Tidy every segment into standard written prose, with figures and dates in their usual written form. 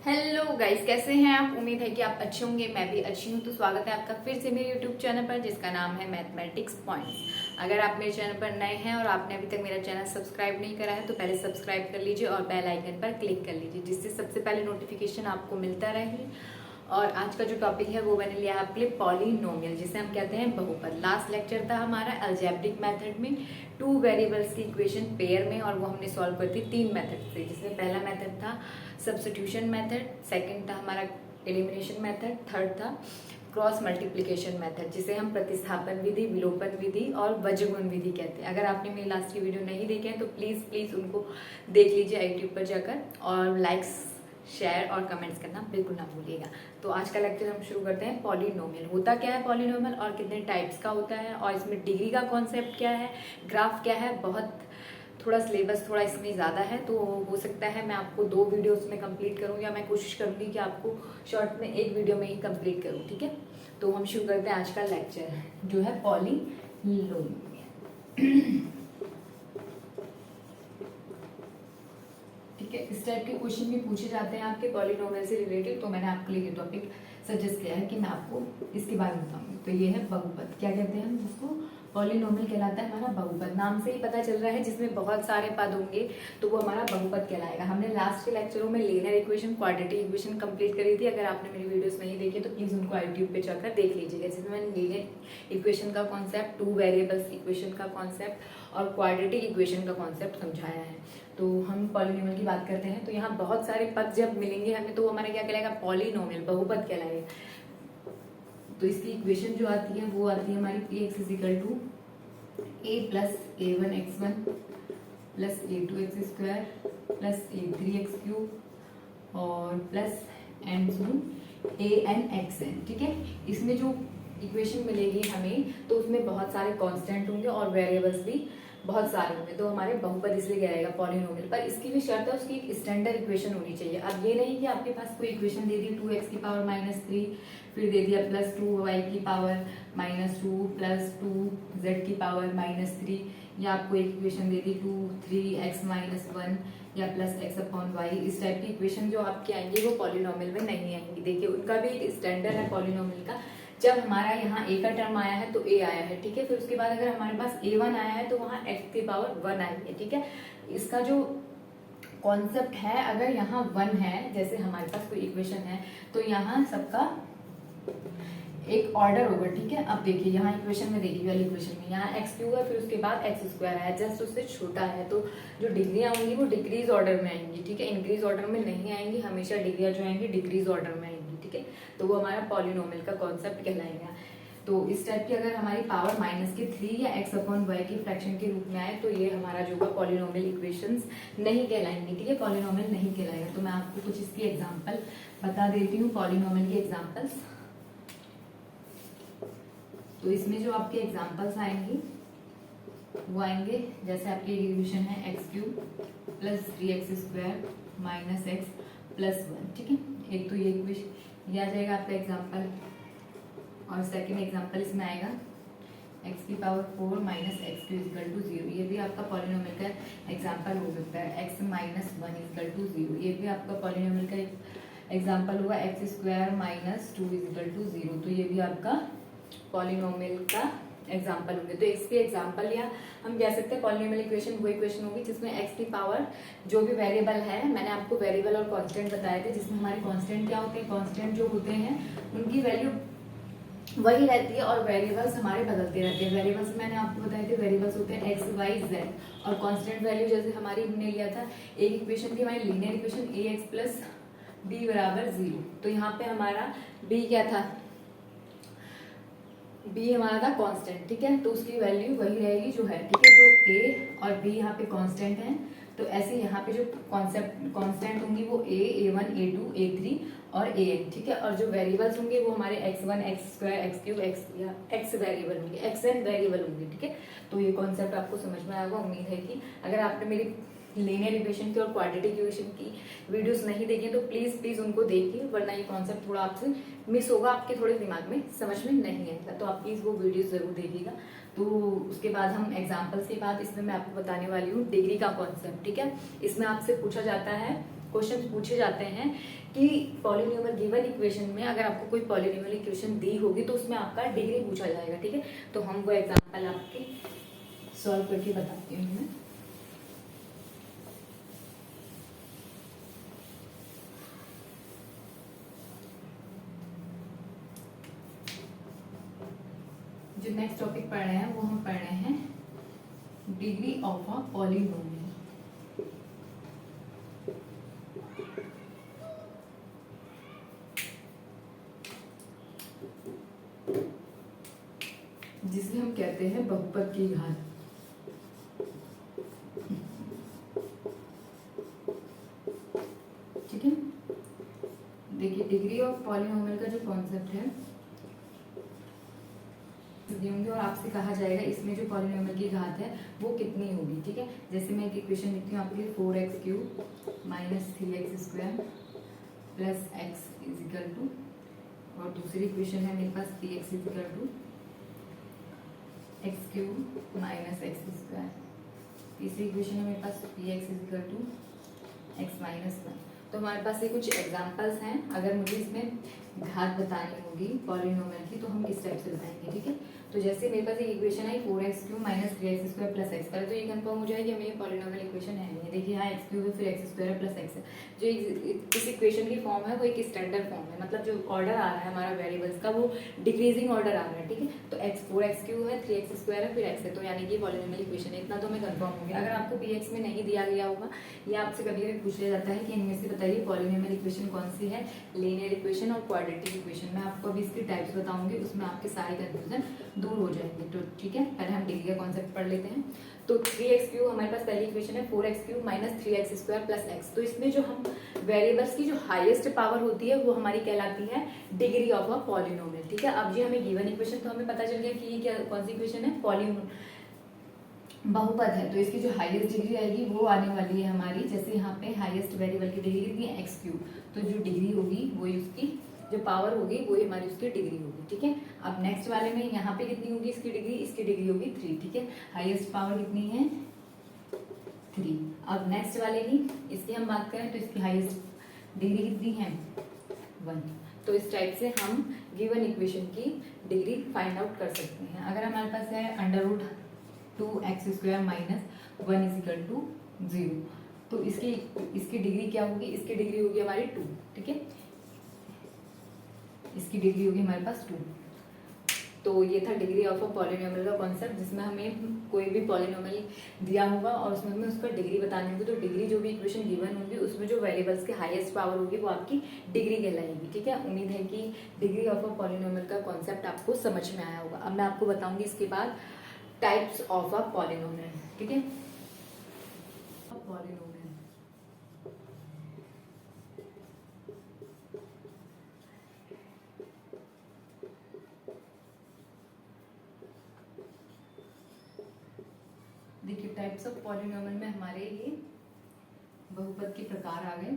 Hello guys, कैसे हैं आप। उम्मीद है कि आप अच्छे होंगे। मैं भी अच्छी हूँ। तो स्वागत है आपका फिर से मेरे यूट्यूब चैनल पर, जिसका नाम है मैथमेटिक्स पॉइंट्स। अगर आप मेरे चैनल पर नए हैं और आपने अभी तक मेरा चैनल सब्सक्राइब नहीं करा है तो पहले सब्सक्राइब कर लीजिए और बेल आइकन पर क्लिक कर लीजिए, जिससे सबसे पहले नोटिफिकेशन आपको मिलता रहे। और आज का जो टॉपिक है वो मैंने लिया आपके लिए पॉलिनोमियल, जिसे हम कहते हैं बहुपद। लास्ट लेक्चर था हमारा अलजेब्रिक मेथड में, टू वेरिएबल्स की इक्वेशन पेयर में, और वो हमने सॉल्व कर दी 3 मेथड से, जिसमें पहला मेथड था सब्स्टिट्यूशन मेथड, सेकंड था हमारा एलिमिनेशन मेथड, थर्ड था क्रॉस मल्टीप्लिकेशन मेथड, जिसे हम प्रतिस्थापन विधि, विलोपन विधि और वज्रगुण विधि कहते हैं। अगर आपने मेरी लास्ट की वीडियो नहीं देखे हैं तो प्लीज़ उनको देख लीजिए यूट्यूब पर जाकर, और लाइक्स, शेयर और कमेंट्स करना बिल्कुल ना भूलिएगा। तो आज का लेक्चर हम शुरू करते हैं। पॉलिनोमियल होता क्या है, पॉलिनोमियल और कितने टाइप्स का होता है, और इसमें डिग्री का कॉन्सेप्ट क्या है, ग्राफ क्या है। बहुत थोड़ा सिलेबस थोड़ा इसमें ज़्यादा है, तो हो सकता है मैं आपको 2 वीडियोस में कंप्लीट करूँ, या मैं कोशिश करूँगी कि आपको शॉर्ट में 1 वीडियो में ही कंप्लीट करूँ। ठीक है, तो हम शुरू करते हैं आज का लेक्चर, जो है पॉलिनोमियल। ठीक है, इस टाइप के क्वेश्चन भी पूछे जाते हैं आपके पॉलिनोमियल से रिलेटेड, तो मैंने आपके लिए ये टॉपिक सजेस्ट किया है कि मैं आपको इसके बारे में बताऊंगी। तो ये है बहुपद। क्या कहते हैं हम जिसको, पॉलिनोमियल कहलाता है हमारा बहुपद। नाम से ही पता चल रहा है, जिसमें बहुत सारे पद होंगे तो वो हमारा बहुपद कहलाएगा। हमने लास्ट के लेक्चरों में linear equation, quadratic equation complete करी थी। अगर आपने मेरी वीडियोस नहीं देखी तो प्लीज उनको यूट्यूब पे जाकर देख लीजिएगा, जिसमें मैंने लीनियर इक्वेशन का कॉन्सेप्ट, टू वेरिएबल्स इक्वेशन का कॉन्सेप्ट और क्वाड्रेटिक इक्वेशन का कॉन्सेप्ट समझाया है। तो हम पॉलिनोमियल की बात करते हैं, तो यहाँ बहुत सारे पद जब मिलेंगे हमें तो हमारा क्या कहलाएगा, पॉलिनोमियल, बहुपद कहलाएगा। तो इसकी इक्वेशन जो आती है वो आती है हमारी p x is equal to a plus a one x one plus a two x square plus a three x cube और plus n to a n x n. ठीक है, इसमें जो इक्वेशन मिलेगी हमें तो उसमें बहुत सारे कांस्टेंट होंगे और वेरिएबल्स भी बहुत सारे होंगे, तो हमारे बहुपद इसलिए कहलाएगा पॉलिनोमियल। पर इसकी भी शर्त है, उसकी एक स्टैंडर्ड इक्वेशन होनी चाहिए। अब ये नहीं कि आपके पास कोई इक्वेशन दे दी 2x की पावर -3, फिर दे दिया प्लस 2y की पावर -2 प्लस 2z की पावर -3, या आपको एक इक्वेशन दे दी 3x -1 या प्लस x अपॉन वाई। इस टाइप की इक्वेशन जो आपकी आएंगी वो पॉलिनोमियल में नहीं आएंगी। देखिए, उनका भी एक स्टैंडर्ड है पॉलिनोमियल का। जब हमारा यहाँ a का टर्म आया है तो a आया है, ठीक है। फिर उसके बाद अगर हमारे पास a1 आया है तो वहाँ x की पावर 1 आई है, ठीक है। इसका जो कॉन्सेप्ट है, अगर यहाँ 1 है, जैसे हमारे पास कोई इक्वेशन है तो यहाँ सबका एक ऑर्डर होगा, ठीक है। अब देखिए यहाँ इक्वेशन में, देखिए वाली इक्वेशन में यहाँ एक्स क्यूब है, फिर उसके बाद एक्स स्क्वायर है, जस्ट उससे छोटा है, तो जो डिग्रियाँ होंगी वो डिक्रीज ऑर्डर में आएंगी, ठीक है। इंक्रीज ऑर्डर में नहीं आएंगी, हमेशा डिग्रियाँ जो आएंगी डिक्रीज ऑर्डर में आएंगी, ठीक है। तो वो हमारा पॉलिनोमियल का कॉन्सेप्ट कहलाएगा। तो इस टाइप की अगर हमारी पावर -3 या x अपॉन वाई की फ्रैक्शन के रूप में आए तो ये हमारा जो है पॉलिनोमियल इक्वेशंस नहीं कहलाएंगी, ठीक है। पॉलिनोमियल नहीं कहलाएगा। तो मैं आपको कुछ इसकी एग्जांपल बता देती हूँ, पॉलिनोमियल की एग्जांपल्स। तो इसमें जो आपके एग्जांपल्स आएंगी वो आएंगे, जैसे आपकी इक्वेशन है x cube plus 3x square minus x plus 1, ठीक है। एक तो ये इक्वेशन ये आ जाएगा आपका एग्जांपल, और सेकंड एग्जांपल इसमें आएगा x की power 4 minus x q equal to 0। ये भी आपका पॉलिनोमियल का एग्जांपल हो सकता है। x माइनस 1 इक्वल टू 0, ये भी आपका पॉलिनोमियल का एग्जांपल होगा। X square minus 2 equal to 0, तो ये भी आपका पॉलिनोमियल का एग्जांपल होंगे। तो इसके एग्जांपल, या हम कह सकते हैं पॉलिनोमियल इक्वेशन वो इक्वेशन होगी जिसमें x की पावर जो भी वेरिएबल है, मैंने आपको वेरिएबल और कांस्टेंट बताए थे, जिसमें हमारे कांस्टेंट क्या होते हैं, कांस्टेंट जो होते हैं उनकी वैल्यू वही रहती है और वेरिएबल्स हमारे बदलते रहते हैं। वेरिएबल्स मैंने आपको बताए थे, वेरिएबल्स होते हैं x, y, z, और कांस्टेंट वैल्यू जैसे हमारी हमने लिया था, एक इक्वेशन थी हमारी linear equation ax plus b बराबर 0। तो यहाँ पे हमारा b क्या था, b हमारा था कांस्टेंट, ठीक है। तो उसकी वैल्यू वही रहेगी जो है, ठीक है। तो a और b यहाँ पे कांस्टेंट हैं, तो ऐसे यहाँ पे जो कांस्टेंट होंगी वो a, a1, a2, a3 और an, ठीक है। और जो वेरिएबल्स होंगे वो हमारे x1, x square, x cube, x या x वेरिएबल होंगे, xn वेरिएबल होंगे, ठीक है। तो ये कॉन्सेप्ट आपको समझ में आएगा। उम्मीद है कि अगर आपने मेरी लीनियर इक्वेशन की और क्वाड्रेटिक इक्वेशन की वीडियोस नहीं देखी तो प्लीज उनको देखिए, वरना ये कॉन्सेप्ट थोड़ा आपसे मिस होगा, आपके थोड़े दिमाग में समझ में नहीं आएगा। तो आप प्लीज वो वीडियोस जरूर देखिएगा। तो उसके बाद हम एग्जाम्पल्स के बाद इसमें मैं आपको बताने वाली हूँ डिग्री का कॉन्सेप्ट, ठीक है। इसमें आपसे पूछा जाता है क्वेश्चन पूछे जाते हैं कि पॉलिनोमियल गिवन इक्वेशन में अगर आपको कोई पॉलिनोमियल इक्वेशन दी होगी तो उसमें आपका डिग्री पूछा जाएगा, ठीक है। तो हम वो एग्जांपल आपके सॉल्व करके बताती हूँ मैं। जो नेक्स्ट टॉपिक पढ़ रहे हैं वो हम पढ़ रहे हैं डिग्री ऑफ अ पॉलिनोमियल। जिसे हम कहते हैं बहुपद की घात। ठीक है, देखिए डिग्री ऑफ पॉलिनोमियल का जो कॉन्सेप्ट है होंगे और आपसे कहा जाएगा इसमें जो पॉलिनोमियल की घात है वो कितनी होगी, ठीक है। जैसे मैं एक इक्वेशन लिखती हूँ आपके लिए 4x³ minus 3x² plus x is equal to, और दूसरी इक्वेशन है मेरे पास 3x is equal to x³ minus x²। तीसरी इक्वेशन है मेरे पास 3x is equal to x minus 1। तो हमारे पास ये कुछ एग्जांपल्स हैं। अगर मुझे इसमें घात बतानी होगी पॉलिनोमियल की तो हम किस टाइप से बताएंगे, ठीक है। तो जैसे मेरे पास एक इक्वेशन है 4x³ minus 3x² plus x, पहले तो ये कंफर्म हो जाए कि हमें ये पॉलिनोमियल इक्वेशन है नहीं। देखिए यहाँ x³ है फिर x² है प्लस x है। जो इस इक्वेशन की फॉर्म है वो एक स्टैंडर्ड फॉर्म है, मतलब जो ऑर्डर आ रहा है हमारा वेरिएबल्स का वो डिक्रीजिंग ऑर्डर आ रहा है, ठीक है। तो 4x³ है 3x² है फिर x है, तो यानी कि पॉलिनोमियल इक्वेशन है। इतना तो हमें कंफर्म हो गया। अगर आपको px में नहीं दिया गया होगा या आपसे कभी कभी पूछ लिया जाता है कि इनमें से बताइए पॉलिनोमियल इक्वेशन कौन सी है, लीनियर इक्वेशन और क्वाड्रेटिक इक्वेशन। मैं आपको अभी इसकी टाइप्स बताऊंगी, उसमें आपके सारे कंफ्यूजन दूर हो जाएंगे। तो ठीक है, पहले हम डिग्री का कॉन्सेप्ट पढ़ लेते हैं। तो 3x³ हमारे पास पहली इक्वेशन है 4x³ minus 3x² plus x। तो इसमें जो हम वेरिएबल्स की जो हाईएस्ट पावर होती है वो हमारी कहलाती है डिग्री ऑफ अ पॉलिनोमियल, ठीक है। अब ये हमें गिवन इक्वेशन तो हमें पता चल गया कि ये क्या कौन सी इक्वेशन है, बहुपद है। तो इसकी जो हाईएस्ट डिग्री आएगी वो आने वाली है हमारी, जैसे यहाँ पे हाईएस्ट वेरिएबल की डिग्री कितनी है x³, तो जो डिग्री होगी वो उसकी जो पावर होगी वो हमारी उसकी डिग्री होगी, ठीक है। अब नेक्स्ट वाले में यहाँ पे कितनी होगी इसकी डिग्री होगी 3, ठीक है। हाईएस्ट पावर कितनी है 3। अब नेक्स्ट वाले की इसकी हम बात करें तो इसकी हाईएस्ट डिग्री कितनी है 1। तो इस टाइप से हम गिवन इक्वेशन की डिग्री फाइंड आउट कर सकते हैं। अगर हमारे पास है √2x² minus 1 is equal to 0, तो इसकी डिग्री क्या होगी, इसकी डिग्री होगी हमारी 2, ठीक है। इसकी डिग्री होगी हमारे पास 2। तो ये था डिग्री ऑफ अ पॉलिनोमियल का कॉन्सेप्ट, जिसमें हमें कोई भी पॉलिनोमियल दिया होगा और उसमें हमें उसका डिग्री बतानी होगी। तो डिग्री जो भी इक्वेशन गिवन होगी उसमें जो वेरिएबल्स की हाईएस्ट पावर होगी वो आपकी डिग्री कहलाएगी, ठीक है। उम्मीद है कि डिग्री ऑफ अ पॉलिनोमियल का कॉन्सेप्ट आपको समझ में आया होगा। अब मैं आपको बताऊंगी इसके बाद टाइप्स ऑफ अ पॉलिनोमियल, ठीक है। पॉलिनोमियल देखिए टाइप्स ऑफ पॉलिनोमियल में हमारे ये बहुपद के प्रकार आ गए,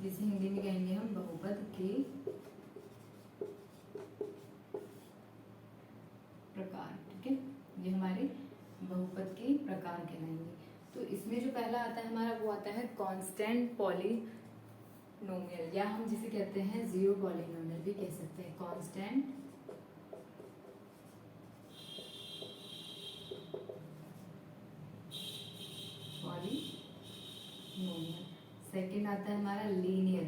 जिसे हिंदी में कहेंगे हम बहुपद के प्रकार, ठीक है। ये हमारे बहुपद के प्रकार कहलाएंगे। तो इसमें जो पहला आता है हमारा वो आता है कांस्टेंट पॉलिनोमियल, या हम जिसे कहते हैं जीरो पॉलिनोमियल भी कह सकते हैं, कांस्टेंट पॉलिनोमियल। सेकंड आता है हमारा लीनियर,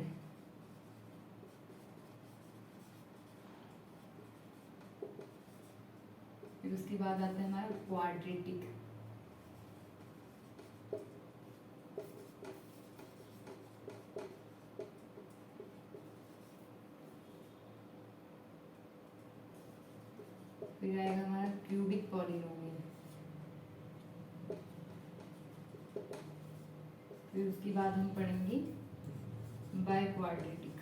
फिर उसके बाद आता है हमारा क्वाड्रेटिक, फिर आएगा हमारा क्यूबिक पॉलिनोमियल, फिर उसके बाद हम पढ़ेंगे बाइक्वाड्रेटिक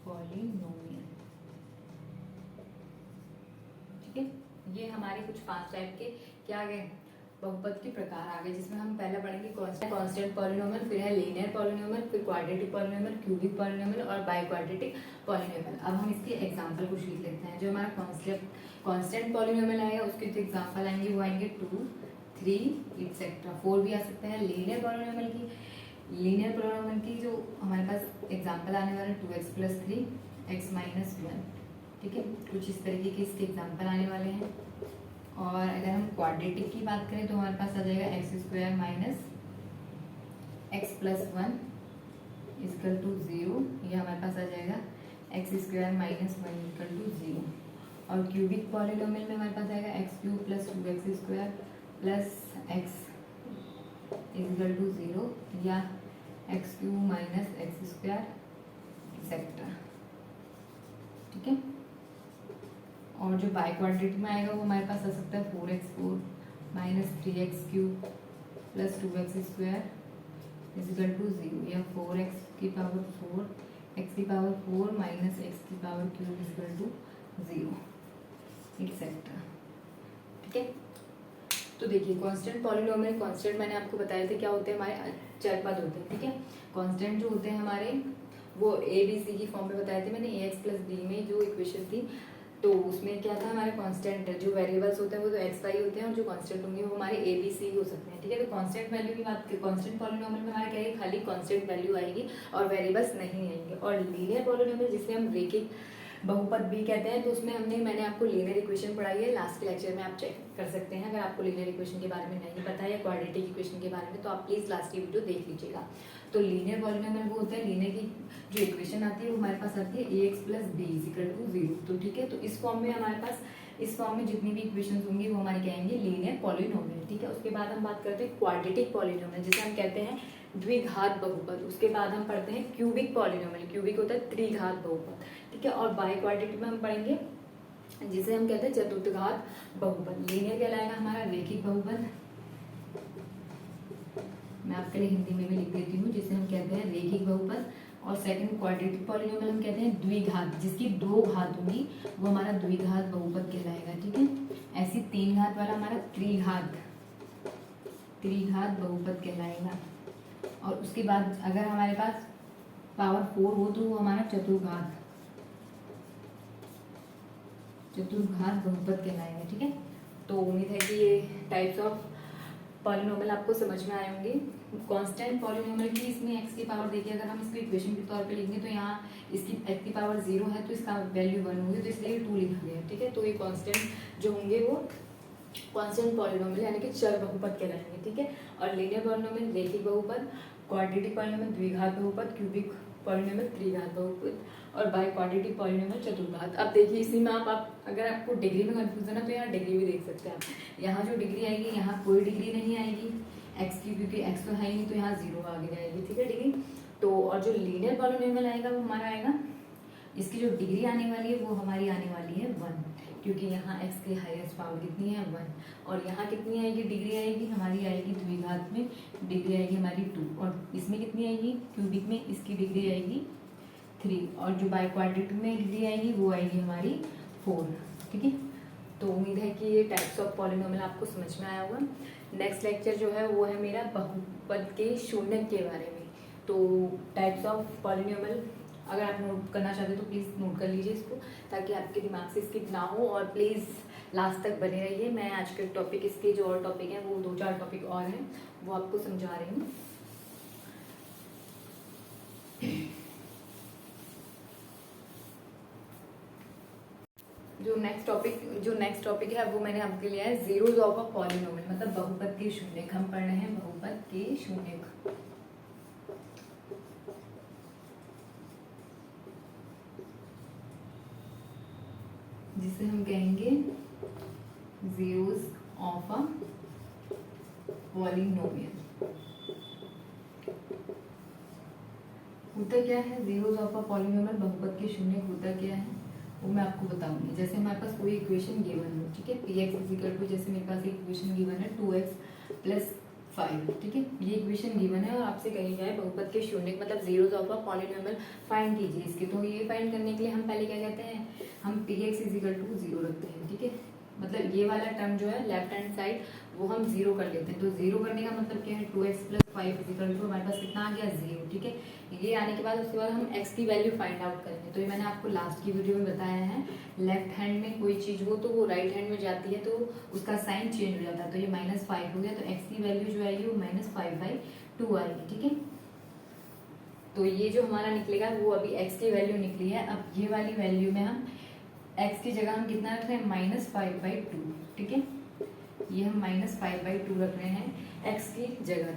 पॉलिनोमियल, ठीक है। ये हमारे कुछ 5 टाइप के क्या गए बहुपद के प्रकार आ गए, जिसमें हम पहले पढ़ेंगे कांस्टेंट पॉलिनोमियल, फिर है लीनियर पॉलिनोमियल, फिर क्वाड्रेटिक पॉलिनोमियल, क्यूबिक पॉलिनोमियल और बाइक्वाड्रेटिक पॉलिनोमियल। अब हम इसके एग्जांपल कुछ लिख लेते हैं। जो हमारा कांस्टेंट पॉलिनोमियल आएगा उसके जो एग्जांपल आएंगे वो आएंगे 2, 3 एक्सेट्रा 4 भी आ सकता है। लीनियर पॉलिनोमियल की जो हमारे पास एग्जांपल आने वाले 2x + 3 x - 1, ठीक है, कुछ इस तरीके के इसके एग्जांपल आने वाले हैं। और अगर हम क्वाड्रेटिक की बात करें तो हमारे पास आ जाएगा x² - x + 1 = 0, ये हमारे पास आ जाएगा x² - 1 = 0। और क्यूबिक पॉलिनोमियल में हमारे पास आएगा x³ + 2x² + x = 0 या x³ - x² एक्सेट्रा, ठीक है। और जो बाई क्वाड्रेटिक में आएगा वो हमारे पास आ सकता है 4x4 - 3x³ + 2x² = 0 या 4x⁴ x⁴ - x³ = 0 एक्सेट्रा, ठीक है। तो देखिए कांस्टेंट पॉलिनोमियल, कांस्टेंट मैंने आपको बताया था क्या होते हैं, हमारे चर पद होते हैं, ठीक है। कांस्टेंट जो होते हैं हमारे वो ए बी सी की फॉर्म में बताए थे मैंने। ax + b में जो इक्वेशन थी तो उसमें क्या था, हमारे कांस्टेंट जो वेरिएबल्स होते हैं वो तो एक्स वाई होते हैं और जो कांस्टेंट होंगे वो हमारे ए बी सी हो सकते हैं, ठीक है। तो कांस्टेंट वैल्यू की बात करें, कांस्टेंट पॉलिनोमियल में हमारे क्या है, खाली कांस्टेंट वैल्यू आएगी और वेरिएबल्स नहीं आएंगे। और लीनियर पॉलिनोमियल जिसे हम रैखिक बहुपद भी कहते हैं, तो उसमें मैंने आपको लीनियर इक्वेशन पढ़ाई है, लास्ट के लेक्चर में आप चेक कर सकते हैं। अगर आपको लीनियर इक्वेशन के बारे में नहीं पता है या क्वाड्रेटिक इक्वेशन के बारे में तो आप प्लीज लास्ट की वीडियो देख लीजिएगा। तो लीनियर पॉलिनोमियल वो होता है, लीनियर की जो इक्वेशन आती है वो हमारे पास आती है ax + b = 0, तो ठीक है। तो इस फॉर्म में हमारे पास, इस फॉर्म में जितनी भी इक्वेशंस होंगी वो हमारे क्या आएंगे, लीनियर पॉलिनोमियल, ठीक है। उसके बाद हम बात करते हैं क्वाड्रेटिक पॉलिनोमियल जिसे हम कहते हैं द्विघात बहुपद। उसके बाद हम पढ़ते हैं क्यूबिक पॉलिनोमियल, क्यूबिक होता है त्रिघात बहुपद, ठीक है। और बाई क्वाड्रेटिक में हम पढ़ेंगे जिसे हम कहते हैं चतुर्थघात बहुपद। लीनियर कहलाएगा हमारा रैखिक बहुपद, मैं आपके लिए हिंदी में भी लिख देती हूँ, जिसे हम कहते हैं रैखिक बहुपद। और सेकंड क्वाड्रेटिक पॉलिनोमियल हम कहते हैं द्विघात, जिसकी 2 घात होंगी वो हमारा द्विघात बहुपद कहलाएगा, ठीक है। ऐसी 3 घात वाला हमारा त्रिघात बहुपद कहलाएगा। और उसके बाद अगर हमारे पास पावर 4 हो तो वो हमारा चतुर्घात बहुपद कहलाएगा, ठीक है। तो उम्मीद है कि ये टाइप्स ऑफ पॉलिनोमियल आपको समझ में आए होंगे। कांस्टेंट पॉलिनोमियल की इसमें x की पावर देखिए, अगर हम इसको इक्वेशन के तौर पे लिखेंगे तो यहाँ इसकी x की पावर 0 है तो इसका वैल्यू 1 होगी, तो इसलिए 2 लिखा गया है, ठीक है। तो ये कांस्टेंट जो होंगे वो कांस्टेंट पॉलिनोमियल यानी कि चर बहुपद कहलाएंगे, ठीक है। और लीनियर पॉलिनोमियल रैखिक बहुपद, क्वाड्रेटिक पॉलिनोमियल द्विघात बहुपद, क्यूबिक पॉलिनोमियल त्रिघात बहुपद और बाई क्वाड्रेटिक पॉलिनोमियल चतुर्घात। अब देखिए इसी में आप अगर आपको डिग्री में कंफ्यूजन है तो यहाँ डिग्री भी देख सकते हैं आप। यहाँ जो डिग्री आएगी, यहाँ कोई डिग्री नहीं आएगी एक्स की, क्योंकि एक्स तो है ही नहीं, तो यहाँ 0 आगे जाएगी, ठीक है, डिग्री। तो और जो लीनियर पॉलिनोमियल आएगा वो हमारा आएगा, इसकी जो डिग्री आने वाली है वो हमारी आने वाली है 1, क्योंकि यहाँ x की हाईएस्ट पावर कितनी है 1। और यहाँ कितनी आएगी डिग्री, आएगी हमारी आएगी द्विघात में डिग्री आएगी हमारी 2, और इसमें कितनी आएगी क्यूबिक में, इसकी डिग्री आएगी 3, और जो बाई क्वाड्रेटिक में डिग्री आएगी वो आएगी हमारी 4, ठीक है। तो उम्मीद है कि ये टाइप्स ऑफ पॉलिनोमियल आपको समझ में आया होगा। नेक्स्ट लेक्चर जो है वो है मेरा बहुपद के शून्यक के बारे में। तो टाइप्स ऑफ पॉलिनोमियल अगर आप नोट करना चाहते हो तो प्लीज़ नोट कर लीजिए इसको, ताकि आपके दिमाग से स्किप ना हो, और प्लीज़ लास्ट तक बने रहिए। मैं आज के टॉपिक, इसके जो और टॉपिक हैं वो 2-4 टॉपिक और हैं वो आपको समझा रही हूँ। जो नेक्स्ट टॉपिक है वो मैंने आपके लिए है जीरोज ऑफ अ पॉलिनोमियल, मतलब बहुपद के शून्यक। हम पढ़ रहे हैं बहुपद के शून्यक। जिसे हम कहेंगे जीरोज ऑफ अ पॉलिनोमियल। होता क्या है जीरोज ऑफ अ पॉलिनोमियल, बहुपद के शून्यक होता क्या है वो मैं आपको बताऊंगी। जैसे हमारे पास कोई इक्वेशन गिवन हो, ठीक है, px जैसे मेरे पास एक इक्वेशन गिवन है 2x + 5, ठीक है, ये इक्वेशन गिवन है और आपसे कही जाए बहुपद के शून्यक मतलब zeros of a polynomial find कीजिए इसके। तो ये फाइंड करने के लिए हम पहले क्या कहते हैं, हम px = 0 रखते हैं, ठीक है। मतलब ये वाला टर्म जो है लेफ्ट हैंड साइड वो हम जीरो कर लेते हैं। तो जीरो करने का मतलब क्या है, 2x प्लस 5 इक्वल टू हमारे पास कितना आ गया, 0। ठीक है, ये आने के बाद उसके बाद हम x की वैल्यू फाइंड आउट करेंगे। तो ये मैंने आपको लास्ट की वीडियो में बताया है, लेफ्ट हैंड में कोई चीज हो तो वो राइट हैंड में जाती है तो उसका साइन चेंज हो जाता है। तो ये -5 हो गया, तो x की वैल्यू जो आएगी वो -5/2 आएगी। ठीक है, तो ये जो हमारा निकलेगा वो अभी x की वैल्यू निकली है। अब ये वाली वैल्यू में हम x की जगह हम कितना रख रहे हैं, -5/2। ठीक है, ये हम -5/2 रख रहे हैं x की जगह।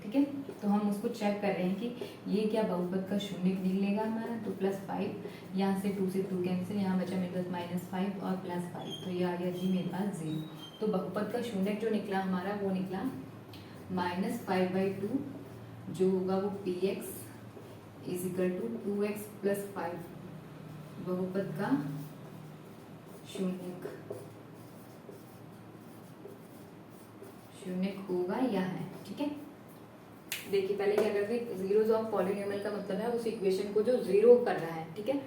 ठीक है, तो हम उसको चेक कर रहे हैं कि ये क्या बहुपद का शून्य निकलेगा हमारा। तो +5, यहाँ से 2 से 2 कैंसिल, यहाँ बचा मेरे पास -5 और +5, तो ये आ गया जी मेरे पास 0। तो बहुपद का शून्य जो निकला हमारा वो निकला -5/2, जो होगा वो px = 2x + 5 बहुपद का शून्य होगा या है। ठीक है, देखिए पहले क्या करते हैं, जीरोस ऑफ पॉलिनोमियल का मतलब है उस इक्वेशन को जो जीरो कर रहा है। ठीक है,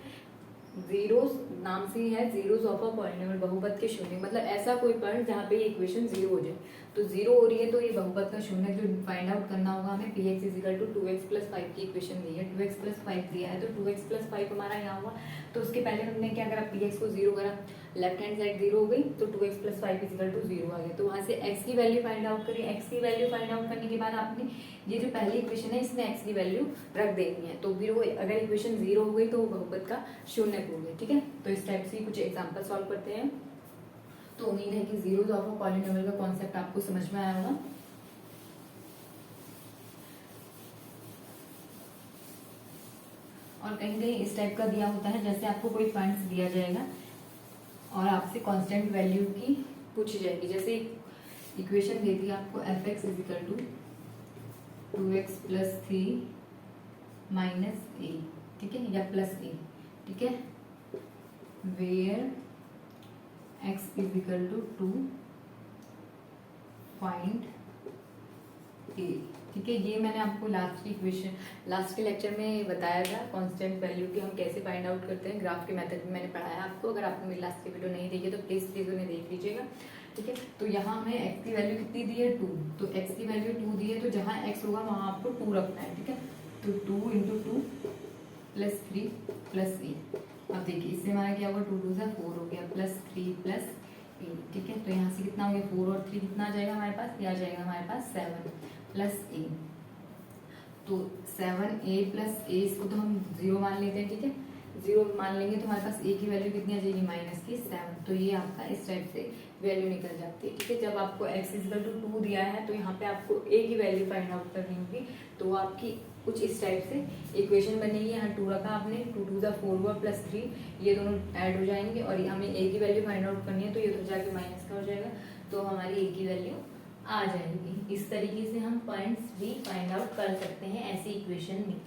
जीरोस नाम से ही है, जीरोस ऑफ अ पॉलिनोमियल, बहुपद के शून्य, मतलब ऐसा कोई पॉइंट जहाँ पे ये इक्वेशन जीरो हो जाए। तो जीरो हो रही है तो ये बहुपद का शून्य जो फाइंड आउट करना होगा हमें, px = 2x + 5 की इक्वेशन दी है, 2x + 5 दिया है, तो 2x + 5 हमारा यहाँ हुआ। तो उसके पहले हमने क्या करा, px को जीरो करा, लेफ्ट हैंड साइड जीरो हो गई, तो 2x + 5 = 0 आ गया। तो वहाँ से x की वैल्यू फाइंड आउट करी, x की वैल्यू फाइंड आउट करने के बाद आपने ये जो पहली इक्वेशन है इसमें x की वैल्यू रख देनी है। तो फिर वो अगर इक्वेशन जीरो हो गई तो वो बहुपद का शून्य हो गया। ठीक है, तो इस टाइप से कुछ एग्जांपल सॉल्व करते हैं। तो उम्मीद है कि जीरोस ऑफ अ पॉलिनोमियल का कॉन्सेप्ट आपको समझ में आया होगा। और कहीं कहीं इस टाइप का दिया होता है, जैसे आपको कोई पॉइंट्स दिया जाएगा और आपसे कांस्टेंट वैल्यू की पूछी जाएगी। जैसे इक्वेशन दे दी आपको fx = 2x + 3 - a, ठीक है, या +a। ठीक है, वेयर x = 2 फाइंड a। ठीक है, ये मैंने आपको लास्ट के लेक्चर में बताया था कांस्टेंट वैल्यू की हम कैसे फाइंड आउट करते हैं, ग्राफ के मेथड में मैंने पढ़ाया आपको। अगर आपने मेरी लास्ट की वीडियो नहीं देखी तो प्लीज उन्हें देख लीजिएगा। ठीक है, तो यहाँ हमें x की वैल्यू कितनी दी है, 2। तो x की वैल्यू 2 दी है, तो जहाँ x होगा वहाँ आपको 2 रखना है। ठीक है, तो 2 × 2 + 3 + a। अब देखिए इससे हमारा क्या होगा, 2 × 2 = 4 हो गया, +3 + a। ठीक है, तो यहाँ से कितना हो गया, 4 और 3 कितना आ जाएगा हमारे पास, ये आ जाएगा हमारे पास 7 + a। तो 7a + a, इसको तो हम 0 मान लेते हैं। ठीक है, 0 मान लेंगे तो हमारे पास a की वैल्यू कितनी आ जाएगी, -7। तो ये आपका इस टाइप से वैल्यू निकल जाती है। ठीक है, जब आपको x = 2 दिया है तो यहाँ पे आपको a की वैल्यू फाइंड आउट करनी होगी। तो वो आपकी कुछ इस टाइप से इक्वेशन बनेगी। यहाँ 2 रखा आपने, 2 × 2 = 4 हुआ, +3, ये दोनों ऐड हो जाएंगे और हमें a की वैल्यू फाइंड आउट करनी है, तो ये तो जाके माइनस का हो जाएगा, तो हमारी a की वैल्यू आ जाएगी। इस तरीके से हम पॉइंट्स भी फाइंड आउट कर सकते हैं ऐसी इक्वेशन में।